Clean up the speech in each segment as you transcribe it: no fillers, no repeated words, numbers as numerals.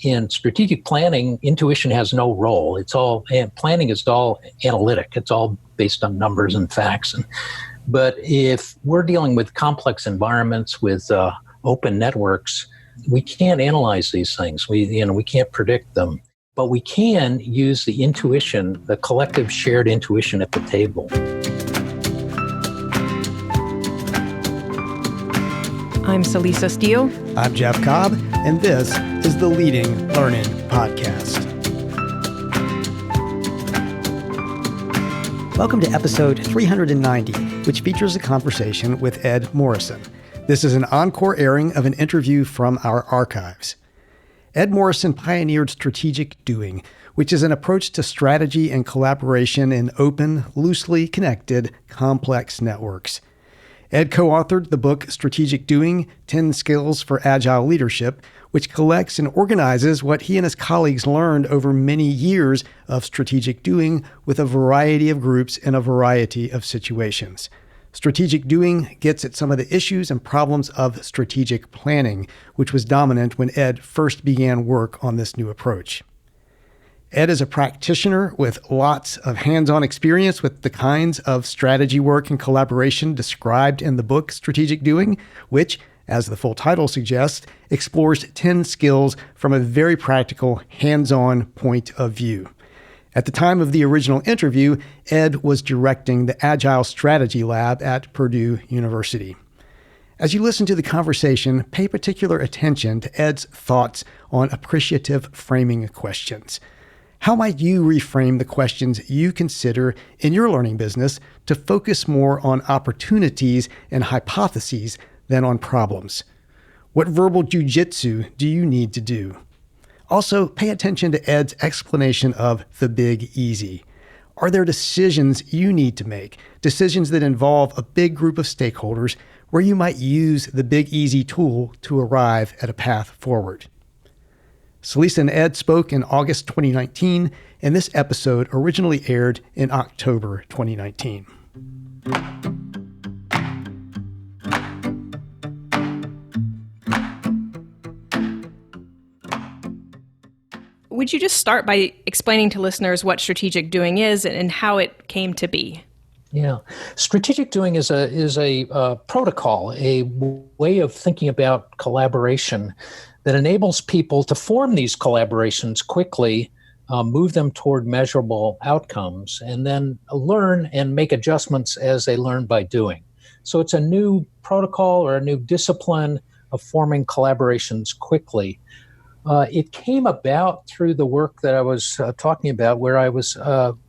in strategic planning, intuition has no role. And planning is all analytic. It's all based on numbers and facts. But if we're dealing with complex environments with open networks, we can't analyze these things. We can't predict them. But we can use the intuition, the collective shared intuition at the table. I'm Celisa Steele. I'm Jeff Cobb, and this is the Leading Learning Podcast. Welcome to episode 390, which features a conversation with Ed Morrison. This is an encore airing of an interview from our archives. Ed Morrison pioneered strategic doing, which is an approach to strategy and collaboration in open, loosely connected, complex networks. Ed co-authored the book Strategic Doing, 10 Skills for Agile Leadership, which collects and organizes what he and his colleagues learned over many years of strategic doing with a variety of groups in a variety of situations. Strategic doing gets at some of the issues and problems of strategic planning, which was dominant when Ed first began work on this new approach. Ed is a practitioner with lots of hands-on experience with the kinds of strategy work and collaboration described in the book Strategic Doing, which, as the full title suggests, explores 10 skills from a very practical, hands-on point of view. At the time of the original interview, Ed was directing the Agile Strategy Lab at Purdue University. As you listen to the conversation, pay particular attention to Ed's thoughts on appreciative framing questions. How might you reframe the questions you consider in your learning business to focus more on opportunities and hypotheses than on problems? What verbal jujitsu do you need to do? Also, pay attention to Ed's explanation of the big easy. Are there decisions you need to make, decisions that involve a big group of stakeholders where you might use the big easy tool to arrive at a path forward? Celisa and Ed spoke in August 2019, and this episode originally aired in October 2019. Would you just start by explaining to listeners what strategic doing is and how it came to be? Yeah. Strategic doing is a protocol, a way of thinking about collaboration that enables people to form these collaborations quickly, move them toward measurable outcomes, and then learn and make adjustments as they learn by doing. So it's a new protocol or a new discipline of forming collaborations quickly. It came about through the work that I was talking about, where I was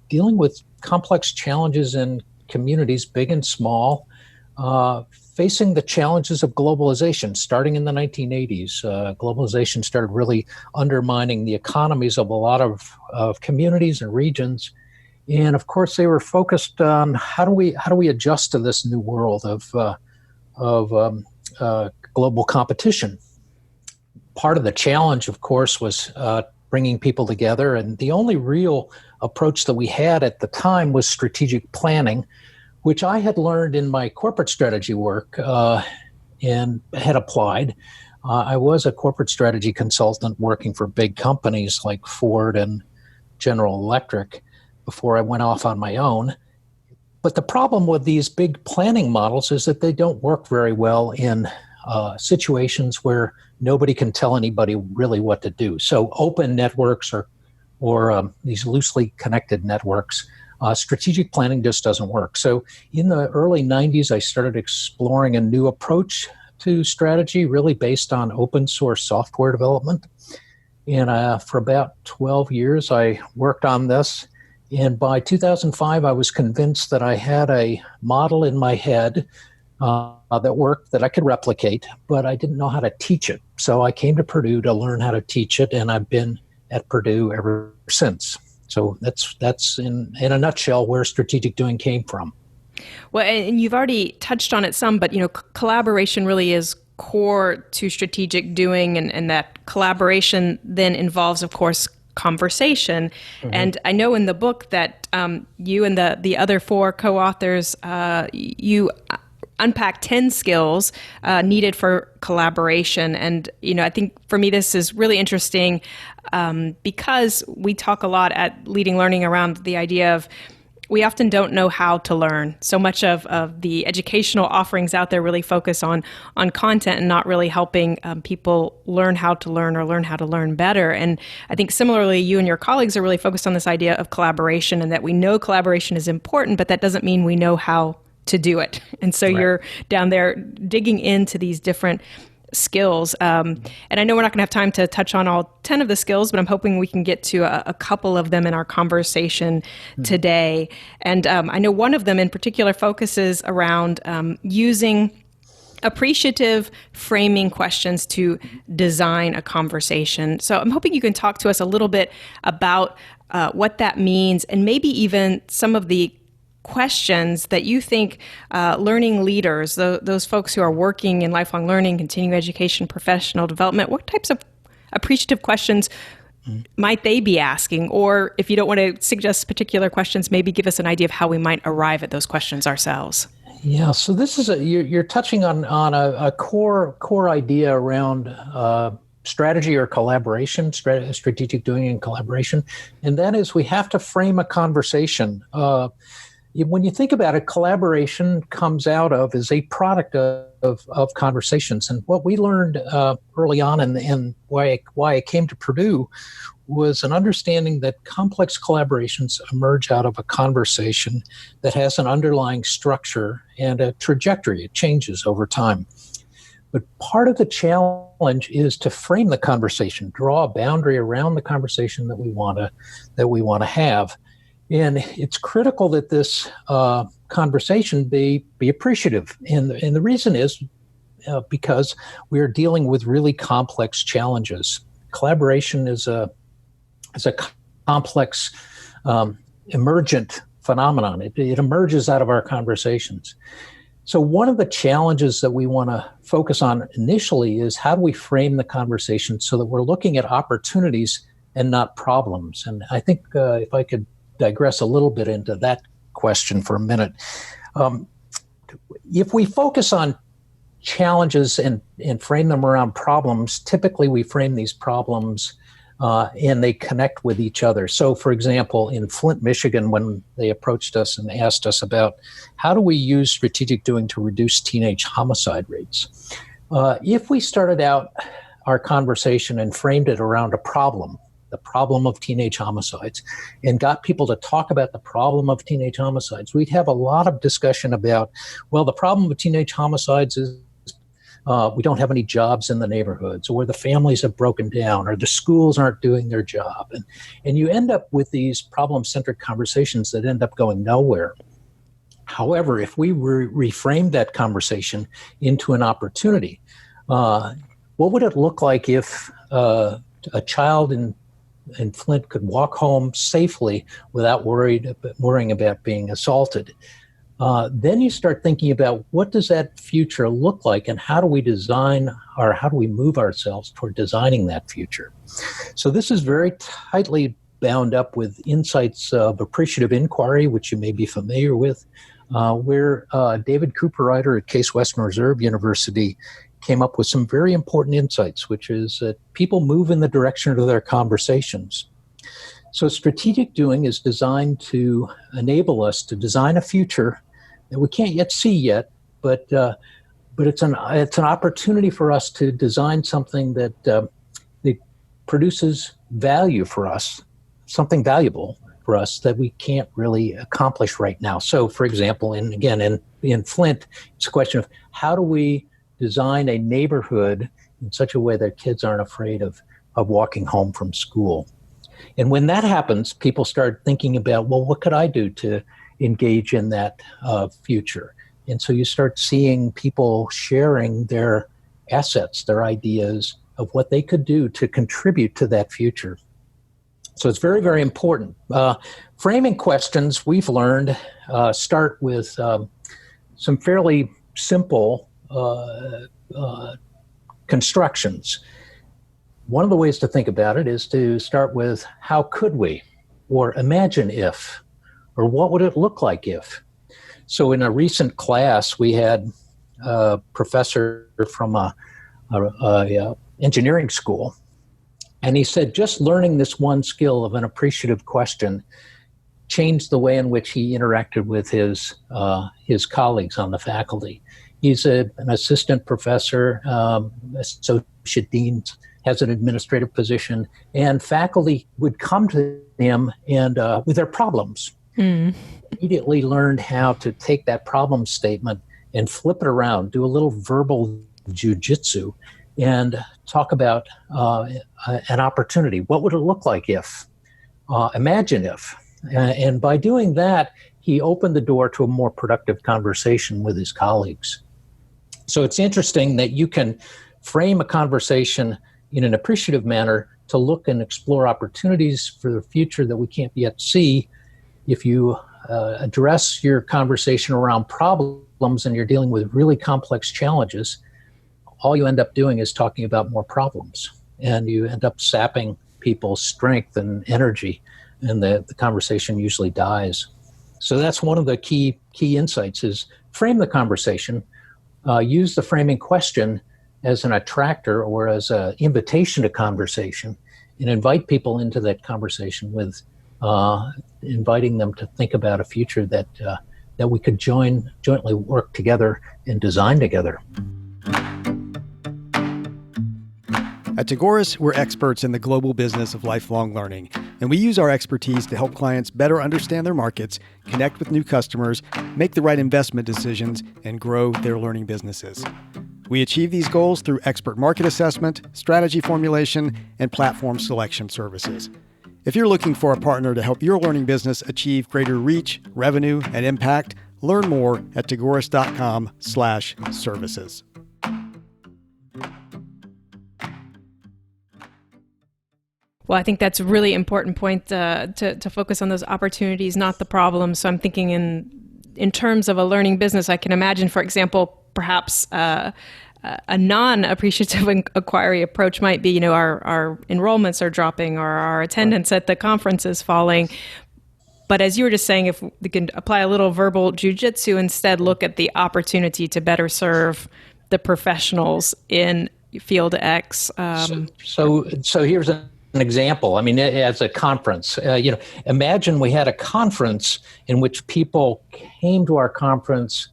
dealing with complex challenges in communities, big and small, facing the challenges of globalization. Starting in the 1980s, globalization started really undermining the economies of a lot of communities and regions. And of course, they were focused on how do we adjust to this new world of global competition. Part of the challenge, of course, was bringing people together. And the only real approach that we had at the time was strategic planning, which I had learned in my corporate strategy work and had applied. I was a corporate strategy consultant working for big companies like Ford and General Electric before I went off on my own. But the problem with these big planning models is that they don't work very well in situations where nobody can tell anybody really what to do. So open networks or these loosely connected networks, strategic planning just doesn't work. So in the early 90s, I started exploring a new approach to strategy, really based on open source software development. And for about 12 years, I worked on this. And by 2005, I was convinced that I had a model in my head that worked, that I could replicate, but I didn't know how to teach it. So I came to Purdue to learn how to teach it, and I've been at Purdue ever since. So that's in a nutshell where strategic doing came from. Well, and you've already touched on it some, but collaboration really is core to strategic doing, and that collaboration then involves, of course, conversation. Mm-hmm. And I know in the book that you and the other four co-authors, you unpack 10 skills needed for collaboration. And, I think for me, this is really interesting because we talk a lot at Leading Learning around the idea of we often don't know how to learn. So much of the educational offerings out there really focus on content and not really helping people learn how to learn or learn how to learn better. And I think similarly, you and your colleagues are really focused on this idea of collaboration and that we know collaboration is important, but that doesn't mean we know how to do it. And so You're down there digging into these different skills. And I know we're not going to have time to touch on all 10 of the skills, but I'm hoping we can get to a couple of them in our conversation today. And I know one of them in particular focuses around using appreciative framing questions to design a conversation. So I'm hoping you can talk to us a little bit about what that means and maybe even some of the questions that you think learning leaders, those folks who are working in lifelong learning, continuing education, professional development, what types of appreciative questions might they be asking? Or if you don't want to suggest particular questions, maybe give us an idea of how we might arrive at those questions ourselves. Yeah, so this is you're touching on a core idea around strategy or collaboration, strategic doing and collaboration, and that is we have to frame a conversation. When you think about it, collaboration comes out of is a product of conversations. And what we learned early on and why I came to Purdue was an understanding that complex collaborations emerge out of a conversation that has an underlying structure and a trajectory. It changes over time. But part of the challenge is to frame the conversation, draw a boundary around the conversation that we want to have. And it's critical that this conversation be appreciative. And the reason is because we are dealing with really complex challenges. Collaboration is a complex, emergent phenomenon. It emerges out of our conversations. So one of the challenges that we want to focus on initially is how do we frame the conversation so that we're looking at opportunities and not problems. And I think if I could digress a little bit into that question for a minute. If we focus on challenges and frame them around problems, typically we frame these problems and they connect with each other. So, for example, in Flint, Michigan, when they approached us and asked us about how do we use strategic doing to reduce teenage homicide rates, if we started out our conversation and framed it around a problem, the problem of teenage homicides, and got people to talk about the problem of teenage homicides, we'd have a lot of discussion about, well, the problem of teenage homicides is we don't have any jobs in the neighborhoods, or the families have broken down, or the schools aren't doing their job. And you end up with these problem-centric conversations that end up going nowhere. However, if we reframe that conversation into an opportunity, what would it look like if a child in Flint could walk home safely without worrying about being assaulted? Then you start thinking about what does that future look like, and how do we design, or how do we move ourselves toward designing that future? So this is very tightly bound up with insights of appreciative inquiry, which you may be familiar with, where David Cooper-Ryder at Case Western Reserve University came up with some very important insights, which is that people move in the direction of their conversations. So strategic doing is designed to enable us to design a future that we can't yet see yet, but it's an opportunity for us to design something that produces value for us, something valuable for us that we can't really accomplish right now. So, for example, in Flint, it's a question of how do we design a neighborhood in such a way that kids aren't afraid of walking home from school. And when that happens, people start thinking about, well, what could I do to engage in that future? And so you start seeing people sharing their assets, their ideas of what they could do to contribute to that future. So it's very, very important. Framing questions, we've learned, start with some fairly simple constructions. One of the ways to think about it is to start with how could we, or imagine if, or what would it look like if. So in a recent class, we had professor from a engineering school. And he said just learning this one skill of an appreciative question changed the way in which he interacted with his colleagues on the faculty. He's an assistant professor, associate dean, has an administrative position, and faculty would come to him and with their problems. Immediately learned how to take that problem statement and flip it around, do a little verbal jujitsu, and talk about an opportunity. What would it look like if? Imagine if. And by doing that, he opened the door to a more productive conversation with his colleagues. So it's interesting that you can frame a conversation in an appreciative manner to look and explore opportunities for the future that we can't yet see. If you address your conversation around problems and you're dealing with really complex challenges, all you end up doing is talking about more problems, and you end up sapping people's strength and energy, and the conversation usually dies. So that's one of the key insights is frame the conversation, use the framing question as an attractor or as an invitation to conversation, and invite people into that conversation with inviting them to think about a future that we could jointly work together and design together. At Tagoras, we're experts in the global business of lifelong learning, and we use our expertise to help clients better understand their markets, connect with new customers, make the right investment decisions, and grow their learning businesses. We achieve these goals through expert market assessment, strategy formulation, and platform selection services. If you're looking for a partner to help your learning business achieve greater reach, revenue, and impact, learn more at tagoras.com/services. Well, I think that's a really important point to focus on those opportunities, not the problems. So I'm thinking in terms of a learning business, I can imagine, for example, perhaps a non-appreciative inquiry approach might be, our enrollments are dropping or our attendance at the conference is falling. But as you were just saying, if we can apply a little verbal jujitsu, instead look at the opportunity to better serve the professionals in field X. So here's an example. I mean, as a conference, imagine we had a conference in which people came to our conference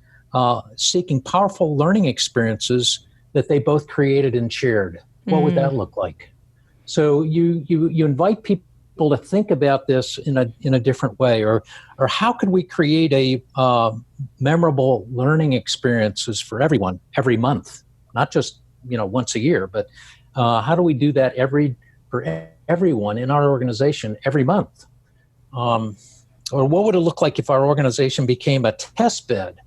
seeking powerful learning experiences that they both created and shared. What would that look like? So you invite people to think about this in a different way, or how could we create a memorable learning experiences for everyone every month, not just once a year, but how do we do that for everyone in our organization every month? Or what would it look like if our organization became a test bed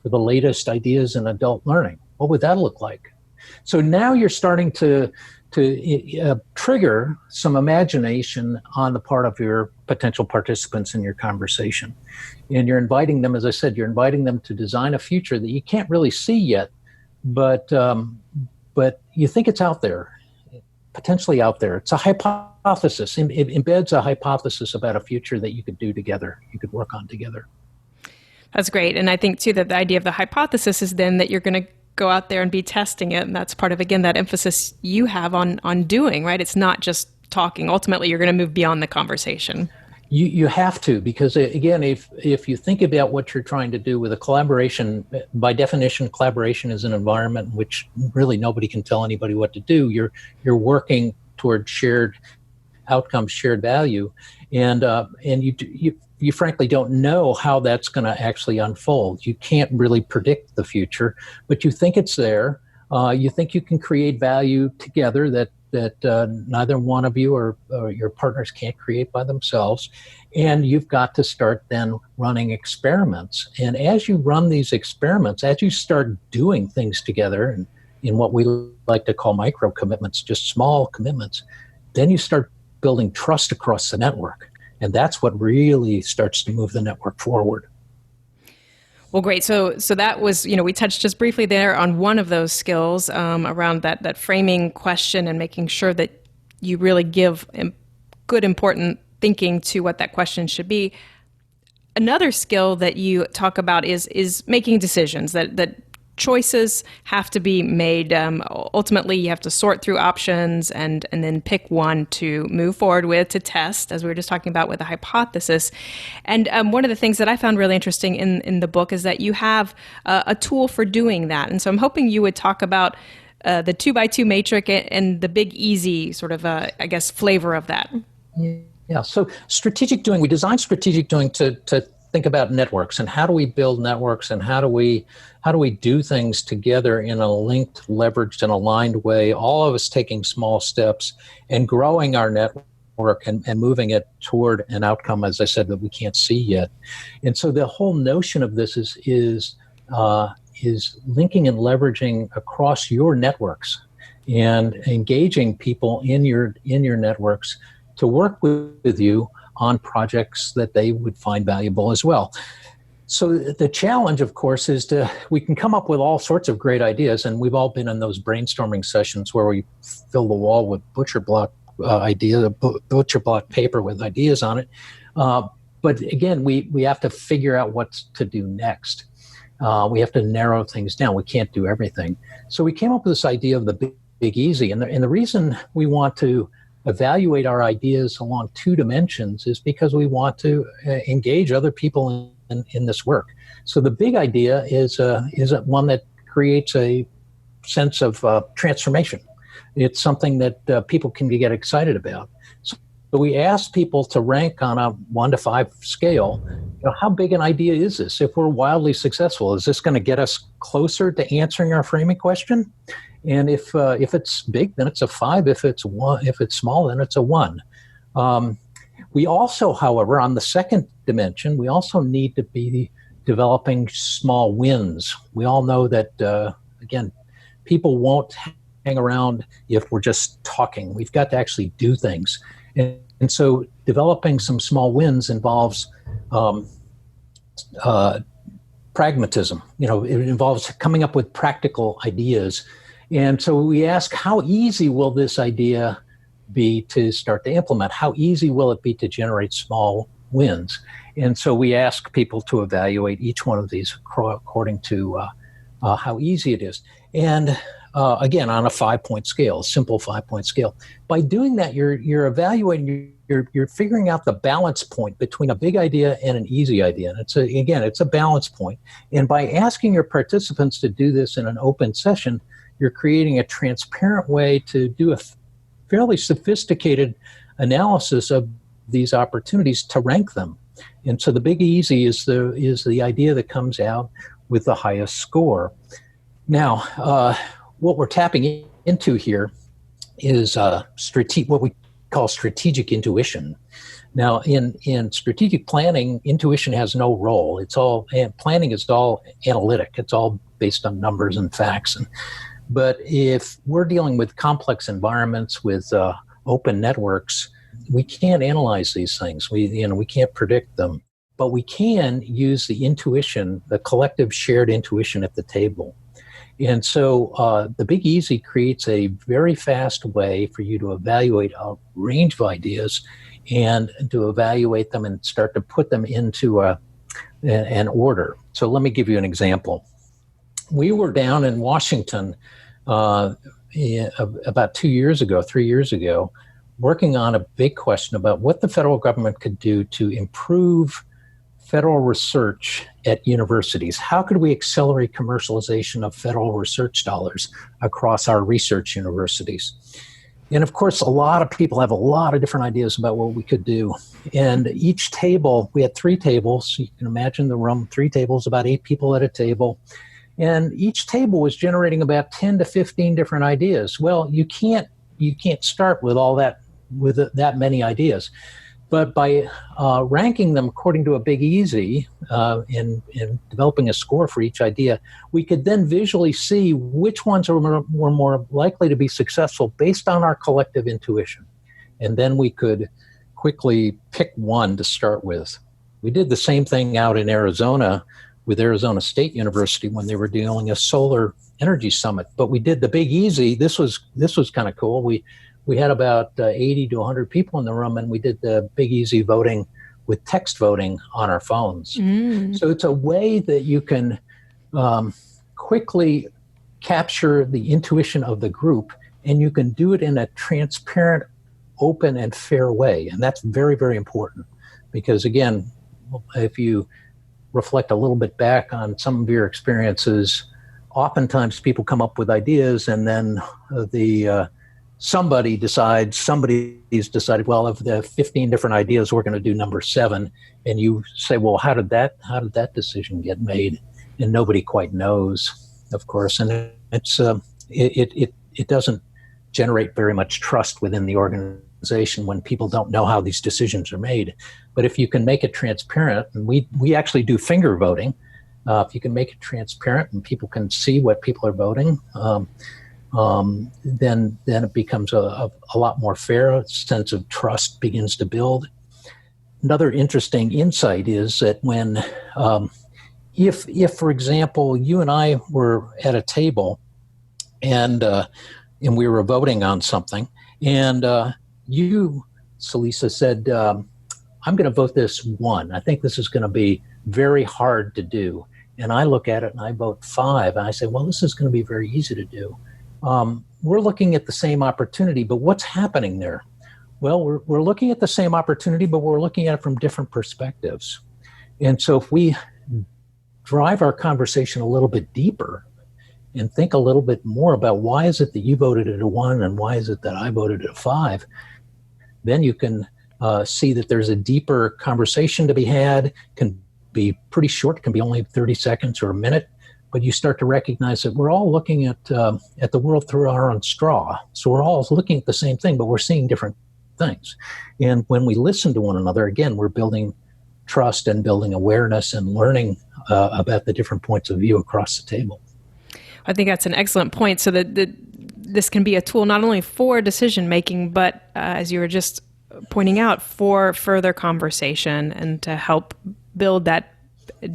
for the latest ideas in adult learning? What would that look like? So now you're starting to trigger some imagination on the part of your potential participants in your conversation. And you're inviting them, as I said, to design a future that you can't really see yet, but you think it's out there, potentially out there. It's a hypothesis. It embeds a hypothesis about a future that you could do together, you could work on together. That's great. And I think, too, that the idea of the hypothesis is then that you're going to go out there and be testing it. And that's part of, again, that emphasis you have on doing, right? It's not just talking. Ultimately, you're going to move beyond the conversation. You have to, because, again, if you think about what you're trying to do with a collaboration, by definition, collaboration is an environment in which really nobody can tell anybody what to do. You're working toward shared outcomes, shared value, and you frankly don't know how that's going to actually unfold. You can't really predict the future, but you think it's there. You think you can create value together that neither one of you or your partners can't create by themselves. And you've got to start then running experiments. And as you run these experiments, as you start doing things together and in what we like to call micro commitments, just small commitments, then you start building trust across the network. And that's what really starts to move the network forward. Well, great. So that was, we touched just briefly there on one of those skills around that framing question and making sure that you really give good, important thinking to what that question should be. Another skill that you talk about is making decisions, that choices have to be made. Ultimately, you have to sort through options and then pick one to move forward with, to test, as we were just talking about with a hypothesis. And one of the things that I found really interesting in the book is that you have a tool for doing that. And so I'm hoping you would talk about the 2x2 matrix and the big easy sort of, flavor of that. Yeah. So strategic doing, we designed strategic doing to think about networks and how do we build networks and how do we do things together in a linked, leveraged, and aligned way, all of us taking small steps and growing our network and moving it toward an outcome, as I said, that we can't see yet. And so the whole notion of this is linking and leveraging across your networks and engaging people in your networks to work with you on projects that they would find valuable as well. So the challenge, of course, is we can come up with all sorts of great ideas, and we've all been in those brainstorming sessions where we fill the wall with butcher block paper with ideas on it. But again, we have to figure out what to do next. We have to narrow things down. We can't do everything. So we came up with this idea of the big easy. And the reason we want to evaluate our ideas along two dimensions is because we want to engage other people in this work. So the big idea is one that creates a sense of transformation. It's something that people can get excited about. So we ask people to rank on a 1 to 5 scale. How big an idea is this? If we're wildly successful, is this going to get us closer to answering our framing question? And if it's big, then it's a 5. If it's small, then it's a 1. We also, however, on the second dimension, we also need to be developing small wins. We all know that, again, people won't hang around if we're just talking. We've got to actually do things. And so developing some small wins involves pragmatism. It involves coming up with practical ideas. And so we ask, how easy will this idea be to start to implement? How easy will it be to generate small wins? And so we ask people to evaluate each one of these according to how easy it is. And again, on a 5-point scale, a simple 5-point scale. By doing that, you're evaluating, you're figuring out the balance point between a big idea and an easy idea. And it's a balance point. And by asking your participants to do this in an open session, you're creating a transparent way to do a fairly sophisticated analysis of these opportunities to rank them. And so the big easy is the idea that comes out with the highest score. Now, what we're tapping into here is what we call strategic intuition. Now, in strategic planning, intuition has no role. Planning is all analytic. It's all based on numbers and facts. But if we're dealing with complex environments with open networks, we can't analyze these things. We can't predict them, but we can use the intuition, the collective shared intuition at the table. And so the Big Easy creates a very fast way for you to evaluate a range of ideas and to evaluate them and start to put them into an order. So let me give you an example. We were down in Washington about 3 years ago, working on a big question about what the federal government could do to improve federal research at universities. How could we accelerate commercialization of federal research dollars across our research universities? And of course, a lot of people have a lot of different ideas about what we could do. And each table, we had 3 tables. You can imagine the room, 3 tables, about 8 people at a table. And each table was generating about 10 to 15 different ideas. Well, you can't start with that many ideas. But by ranking them according to a Big Easy and developing a score for each idea, we could then visually see which ones were more likely to be successful based on our collective intuition. And then we could quickly pick one to start with. We did the same thing out in Arizona with Arizona State University when they were doing a solar energy summit. But we did the Big Easy. This was kind of cool. We had about 80 to 100 people in the room, and we did the Big Easy voting with text voting on our phones. So it's a way that you can quickly capture the intuition of the group, and you can do it in a transparent, open, and fair way. And that's very, very important because, again, if you reflect a little bit back on some of your experiences, oftentimes people come up with ideas and then somebody's decided, well, of the 15 different ideas, we're going to do number 7. And you say, well, how did that decision get made? And nobody quite knows, of course. And it doesn't generate very much trust within the organization when people don't know how these decisions are made. But if you can make it transparent, and we actually do finger voting, if you can make it transparent and people can see what people are voting, then it becomes a lot more fair. A sense of trust begins to build. Another interesting insight is that when, if for example, you and I were at a table and we were voting on something, and you, Celisa, said, I'm going to vote this 1. I think this is going to be very hard to do. And I look at it and I vote 5. And I say, well, this is going to be very easy to do. We're looking at the same opportunity, but what's happening there? Well, we're looking at the same opportunity, but we're looking at it from different perspectives. And so if we drive our conversation a little bit deeper and think a little bit more about why is it that you voted at a 1 and why is it that I voted at a 5, then you can see that there's a deeper conversation to be had. Can be pretty short, can be only 30 seconds or a minute, but you start to recognize that we're all looking at the world through our own straw. So we're all looking at the same thing, but we're seeing different things. And when we listen to one another, again, we're building trust and building awareness and learning about the different points of view across the table. I think that's an excellent point. So that this can be a tool not only for decision making, but as you were just pointing out, for further conversation and to help build that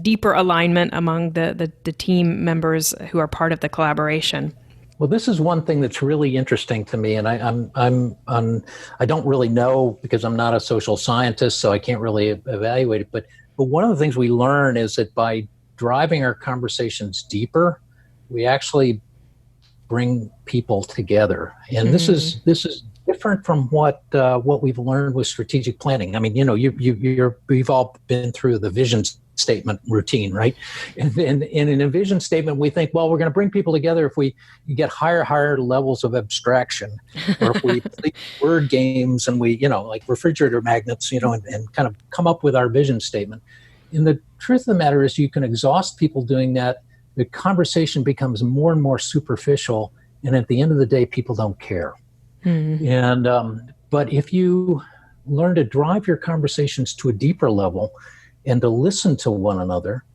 deeper alignment among the team members who are part of the collaboration. Well, this is one thing that's really interesting to me, and I don't really know because I'm not a social scientist, so I can't really evaluate it. But one of the things we learn is that by driving our conversations deeper, we actually bring people together, and this is different from what we've learned with strategic planning. I mean, we've all been through the vision statement routine, right? And in a vision statement, we think, well, we're going to bring people together if you get higher levels of abstraction, or if we play word games and we, like refrigerator magnets, and kind of come up with our vision statement. And the truth of the matter is you can exhaust people doing that. The conversation becomes more and more superficial. And at the end of the day, people don't care. And but if you learn to drive your conversations to a deeper level and to listen to one another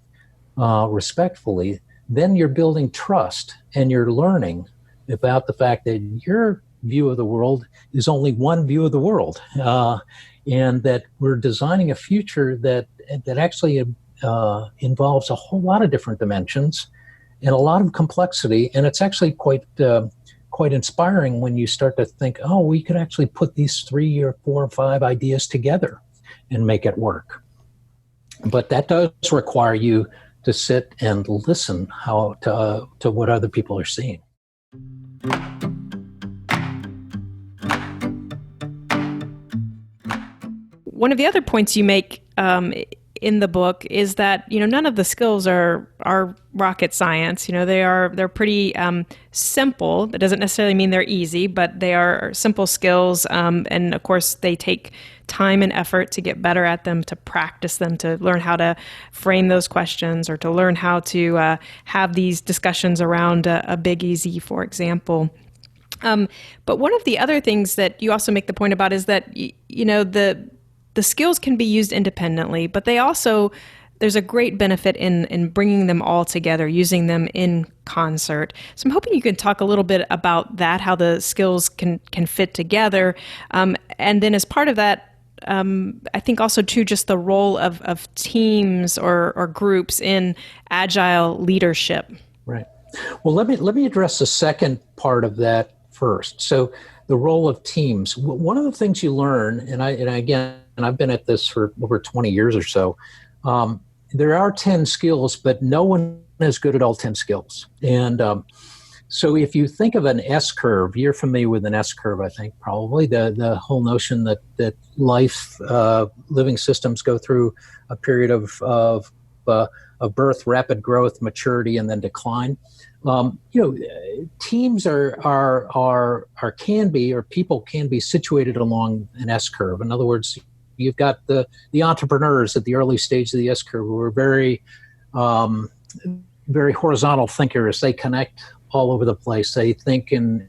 respectfully, then you're building trust and you're learning about the fact that your view of the world is only one view of the world, and that we're designing a future that actually involves a whole lot of different dimensions and a lot of complexity, and it's actually quite inspiring when you start to think, oh, we could actually put these 3 or 4 or 5 ideas together and make it work. But that does require you to sit and listen to what other people are seeing. One of the other points you make in the book is that none of the skills are rocket science. They're pretty simple. That doesn't necessarily mean they're easy, but they are simple skills, and of course they take time and effort to get better at them, to practice them, to learn how to frame those questions, or to learn how to have these discussions around a big easy, for example. But one of the other things that you also make the point about is that the skills can be used independently, but there's a great benefit in bringing them all together, using them in concert. So I'm hoping you can talk a little bit about that, how the skills can fit together. And then as part of that, I think also too, just the role of teams or groups in agile leadership. Right. Well, let me address the second part of that first. So the role of teams. One of the things you learn, and I've been at this for over 20 years or so, there are 10 skills, but no one is good at all 10 skills. And so if you think of an S curve, you're familiar with an S curve, I think, probably. The whole notion that life, living systems go through a period of birth, rapid growth, maturity, and then decline. Teams people can be situated along an S curve. In other words, you've got the entrepreneurs at the early stage of the S curve who are very, very horizontal thinkers. They connect all over the place. They think in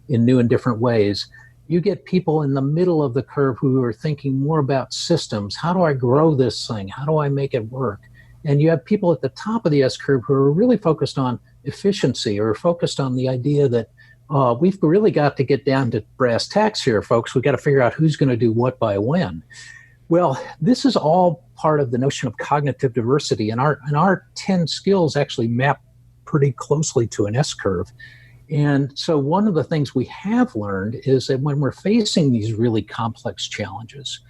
new and different ways. You get people in the middle of the curve who are thinking more about systems. How do I grow this thing? How do I make it work? And you have people at the top of the S curve who are really focused on efficiency, or focused on the idea that we've really got to get down to brass tacks here, folks. We've got to figure out who's going to do what by when. Well, this is all part of the notion of cognitive diversity, and our 10 skills actually map pretty closely to an S curve. And so one of the things we have learned is that when we're facing these really complex challenges,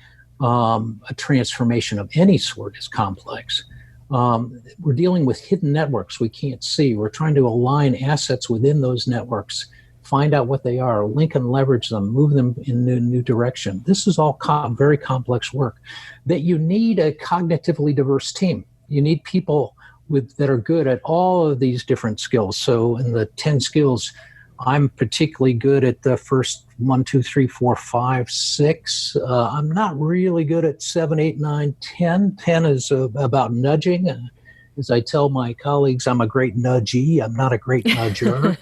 a transformation of any sort is complex. We're dealing with hidden networks we can't see. We're trying to align assets within those networks, find out what they are, link and leverage them, move them in a new direction. This is all very complex work that you need a cognitively diverse team. You need people that are good at all of these different skills. So in the 10 skills, I'm particularly good at the first 1, 2, 3, 4, 5, 6. I'm not really good at 7, 8, 9, 10. 10 is about nudging. As I tell my colleagues, I'm a great nudgee. I'm not a great nudger.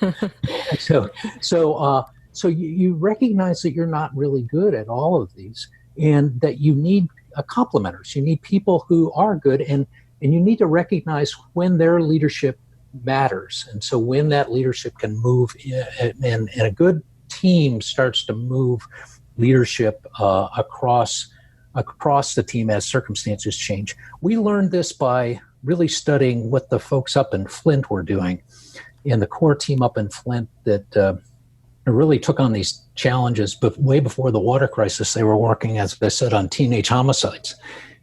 So you recognize that you're not really good at all of these, and that you need complementers. You need people who are good, and you need to recognize when their leadership matters. And so when that leadership can move, and a good team starts to move leadership across the team as circumstances change. We learned this by really studying what the folks up in Flint were doing. And the core team up in Flint that really took on these challenges, but way before the water crisis, they were working, as I said, on teenage homicides.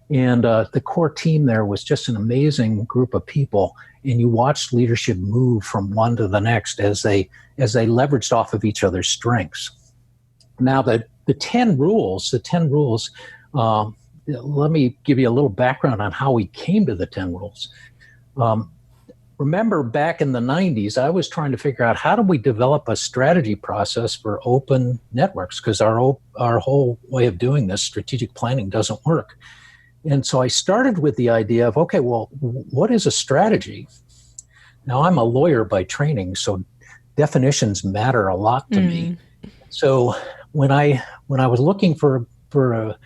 And the core team there was just an amazing group of people. And you watched leadership move from one to the next as they leveraged off of each other's strengths. Now, the 10 rules, let me give you a little background on how we came to the 10 rules. Remember, back in the 90s, I was trying to figure out how do we develop a strategy process for open networks, because our whole way of doing this, strategic planning, doesn't work. And so I started with the idea of, okay, well, what is a strategy? Now, I'm a lawyer by training, so definitions matter a lot to me. So when I was looking for a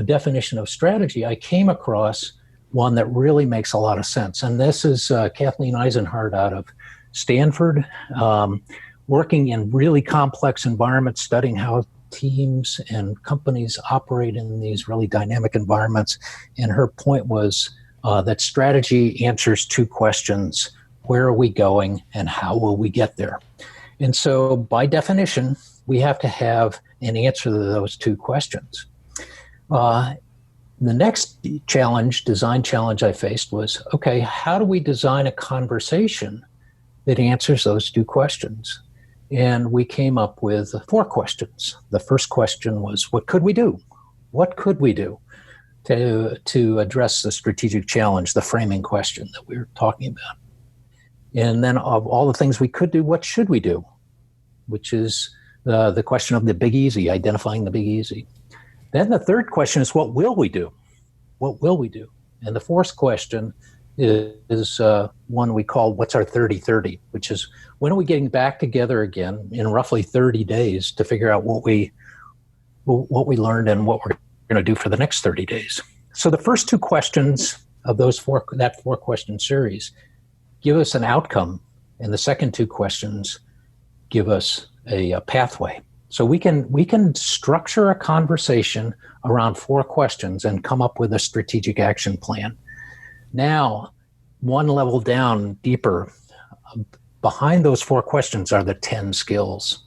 definition of strategy, I came across one that really makes a lot of sense. And this is Kathleen Eisenhardt out of Stanford, working in really complex environments, studying how teams and companies operate in these really dynamic environments. And her point was that strategy answers two questions: where are we going and how will we get there? And so by definition, we have to have an answer to those two questions. The next design challenge I faced was, okay, how do we design a conversation that answers those two questions? And we came up with 4 questions. The first question was, what could we do? What could we do to address the strategic challenge, the framing question that we were talking about? And then of all the things we could do, what should we do? Which is the question of the big easy, identifying the big easy. Then the third question is, what will we do? What will we do? And the fourth question is one we call, what's our 30-30, which is, when are we getting back together again in roughly 30 days to figure out what we learned and what we're going to do for the next 30 days. So the first 2 questions of that 4-question series give us an outcome, and the second 2 questions give us a pathway. So we can structure a conversation around 4 questions and come up with a strategic action plan. Now, one level down, deeper, behind those 4 questions are the 10 skills.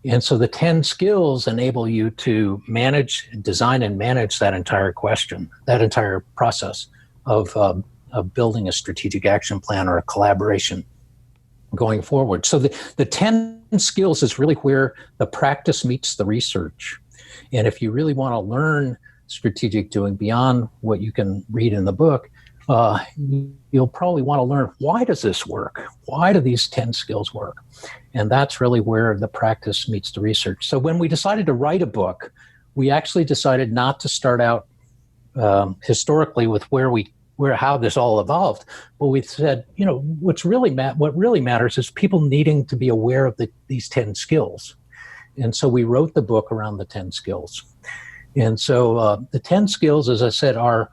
And so the 10 skills enable you to design and manage that entire question, that entire process. of building a strategic action plan or a collaboration going forward. So the 10 skills is really where the practice meets the research. And if you really want to learn strategic doing beyond what you can read in the book, you'll probably want to learn, why does this work? Why do these 10 skills work? And that's really where the practice meets the research. So when we decided to write a book, we actually decided not to start out historically with how this all evolved. But we said, what really matters is people needing to be aware of these 10 skills. And so we wrote the book around the 10 skills. And so the 10 skills, as I said, are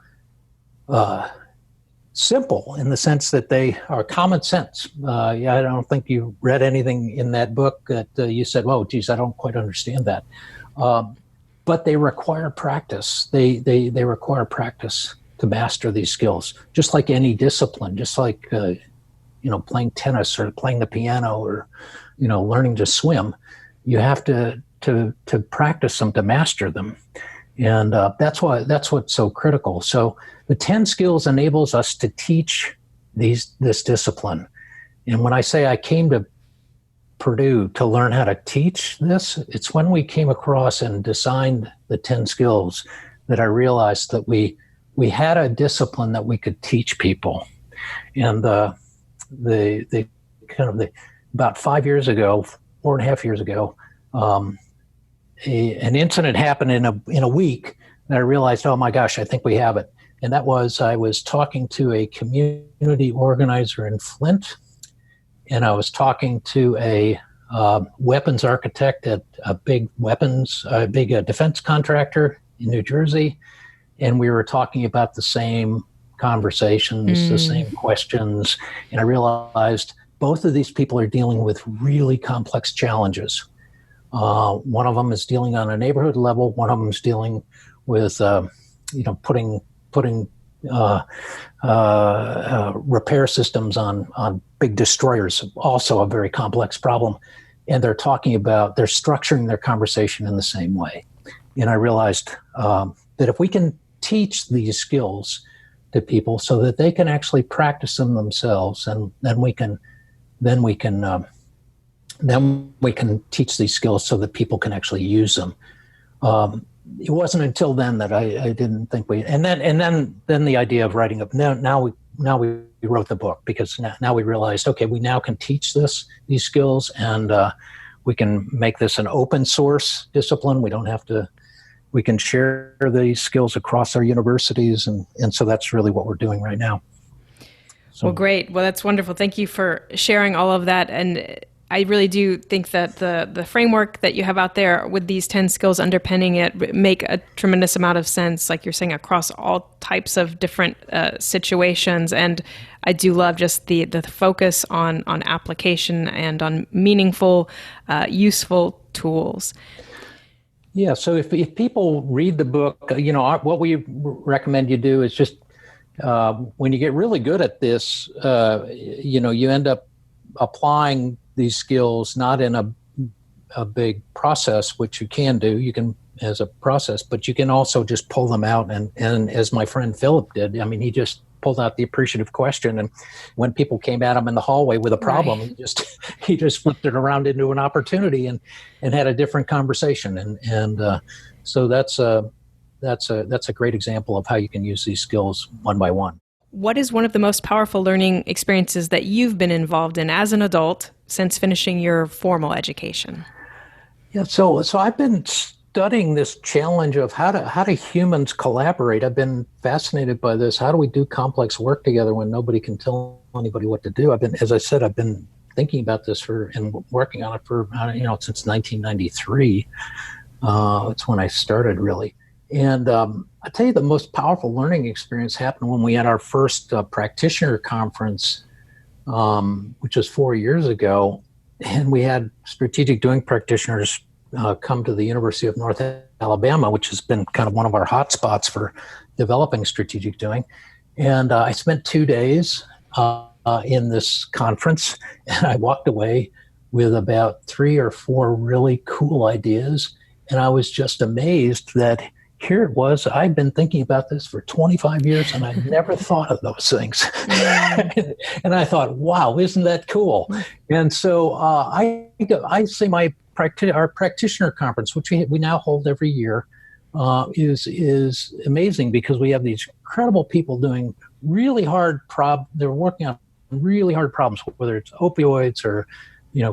simple in the sense that they are common sense. I don't think you read anything in that book that you said, "Whoa, geez, I don't quite understand that." But they require practice. They require practice to master these skills, just like any discipline, just like playing tennis or playing the piano or learning to swim. You have to practice them to master them. And that's what's so critical. So the 10 skills enables us to teach this discipline. And when I say I came to Purdue to learn how to teach this, it's when we came across and designed the 10 skills that I realized that we had a discipline that we could teach people. And about 4.5 years ago, an incident happened in a week that I realized, oh my gosh, I think we have it. And that was, I was talking to a community organizer in Flint, and I was talking to a weapons architect at a big defense contractor in New Jersey, and we were talking about the same conversations, the same questions, and I realized both of these people are dealing with really complex challenges. One of them is dealing on a neighborhood level. One of them is dealing with, putting repair systems on big destroyers. Also a very complex problem. And they're structuring their conversation in the same way. And I realized that if we can teach these skills to people so that they can actually practice them themselves, and then we can teach these skills so that people can actually use them. It wasn't until then that I didn't think and then the idea of writing up. Now we wrote the book because now we realized, okay, we now can teach these skills, and we can make this an open source discipline. We can share these skills across our universities, and so that's really what we're doing right now. So. Well, great. Well, that's wonderful. Thank you for sharing all of that. And I really do think that the framework that you have out there with these 10 skills underpinning it make a tremendous amount of sense, like you're saying, across all types of different situations. And I do love just the focus on application and on meaningful, useful tools. Yeah, so if people read the book, what we recommend you do is just, when you get really good at this, you end up applying these skills not in a big process, which you can do. You can as a process, but you can also just pull them out. And as my friend Philip did, he just pulled out the appreciative question. And when people came at him in the hallway with a problem, right, he just flipped it around into an opportunity and had a different conversation. And so that's a great example of how you can use these skills one by one. What is one of the most powerful learning experiences that you've been involved in as an adult since finishing your formal education? Yeah, so I've been studying this challenge of how do humans collaborate. I've been fascinated by this. How do we do complex work together when nobody can tell anybody what to do? I've been thinking about this and working on it for since 1993. It's when I started, really. And I tell you, the most powerful learning experience happened when we had our first practitioner conference, which was 4 years ago. And we had strategic doing practitioners come to the University of North Alabama, which has been kind of one of our hot spots for developing strategic doing. And I spent 2 days in this conference, and I walked away with about 3 or 4 really cool ideas. And I was just amazed that here it was. I've been thinking about this for 25 years, and I never thought of those things. And I thought, wow, isn't that cool? And so I say our practitioner conference, which we now hold every year, is amazing because we have these incredible people doing really hard they're working on really hard problems, whether it's opioids or,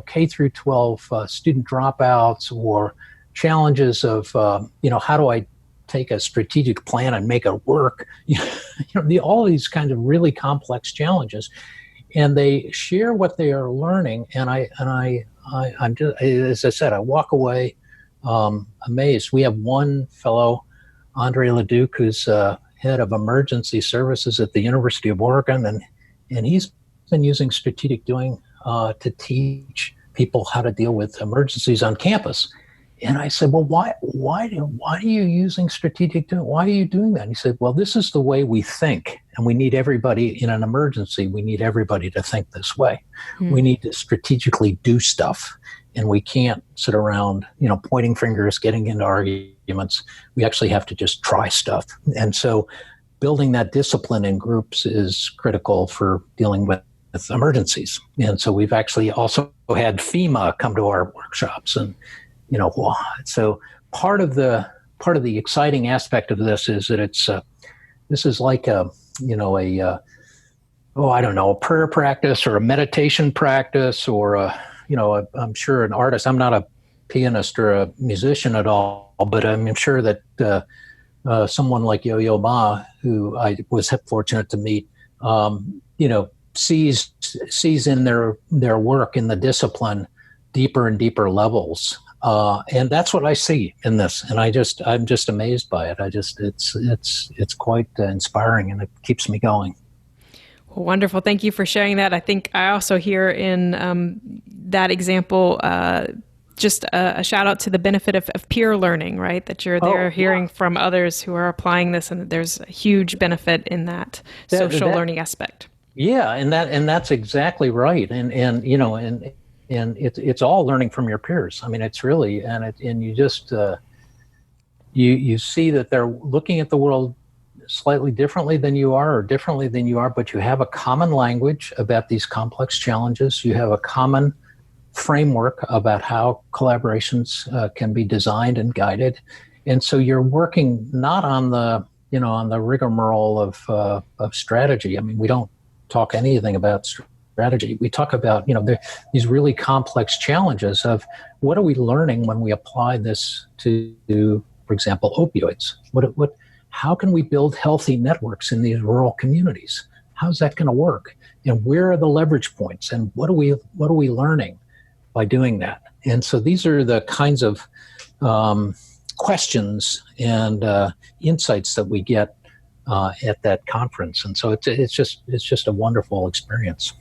K through 12 student dropouts, or challenges of, how do I take a strategic plan and make it work? All these kinds of really complex challenges, and they share what they are learning. And I'm just, as I said, I walk away amazed. We have one fellow, Andre Leduc, who's head of emergency services at the University of Oregon, and he's been using strategic doing to teach people how to deal with emergencies on campus. And I said, well, why are you using strategic doing? Why are you doing that? And he said, well, this is the way we think, and we need everybody in an emergency. We need everybody to think this way. We need to strategically do stuff, and we can't sit around, pointing fingers, getting into arguments. We actually have to just try stuff. And so building that discipline in groups is critical for dealing with emergencies. And so we've actually also had FEMA come to our workshops, and so part of the exciting aspect of this is that this is like a prayer practice or a meditation practice, or I'm sure an artist. I'm not a pianist or a musician at all, but I'm sure that someone like Yo-Yo Ma, who I was fortunate to meet, sees in their work in the discipline deeper and deeper levels. And that's what I see in this, and I'm just amazed by it. It's quite inspiring, and it keeps me going. Well, wonderful. Thank you for sharing that. I think I also hear in that example just a shout out to the benefit of peer learning, right? That you're there hearing from others who are applying this, and there's a huge benefit in that social learning aspect. Yeah, and that's exactly right, and it's all learning from your peers. I mean, it's really, and you just you see that they're looking at the world slightly differently than you are, or differently than you are, but you have a common language about these complex challenges. You have a common framework about how collaborations can be designed and guided, and so you're working not on the rigmarole of strategy. I mean, we don't talk anything about strategy. We talk about, these really complex challenges of what are we learning when we apply this to, for example, opioids? How can we build healthy networks in these rural communities? How's that going to work? And where are the leverage points? And what are we learning by doing that? And so these are the kinds of questions and insights that we get at that conference. And so it's just a wonderful experience.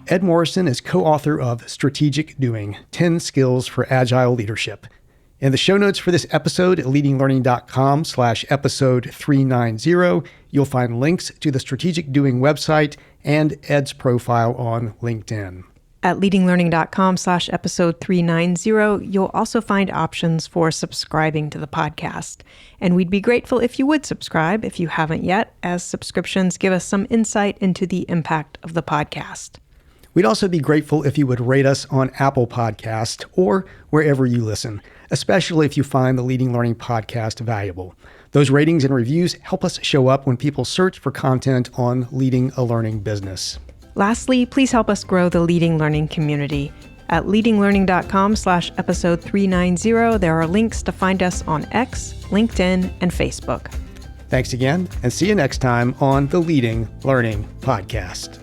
Ed Morrison is co-author of Strategic Doing, 10 Skills for Agile Leadership. In the show notes for this episode at leadinglearning.com/episode 390, you'll find links to the Strategic Doing website and Ed's profile on LinkedIn. At leadinglearning.com/episode 390, you'll also find options for subscribing to the podcast. And we'd be grateful if you would subscribe if you haven't yet, as subscriptions give us some insight into the impact of the podcast. We'd also be grateful if you would rate us on Apple Podcast or wherever you listen, especially if you find the Leading Learning podcast valuable. Those ratings and reviews help us show up when people search for content on leading a learning business. Lastly, please help us grow the Leading Learning community. At leadinglearning.com/episode 390, there are links to find us on X, LinkedIn, and Facebook. Thanks again, and see you next time on the Leading Learning podcast.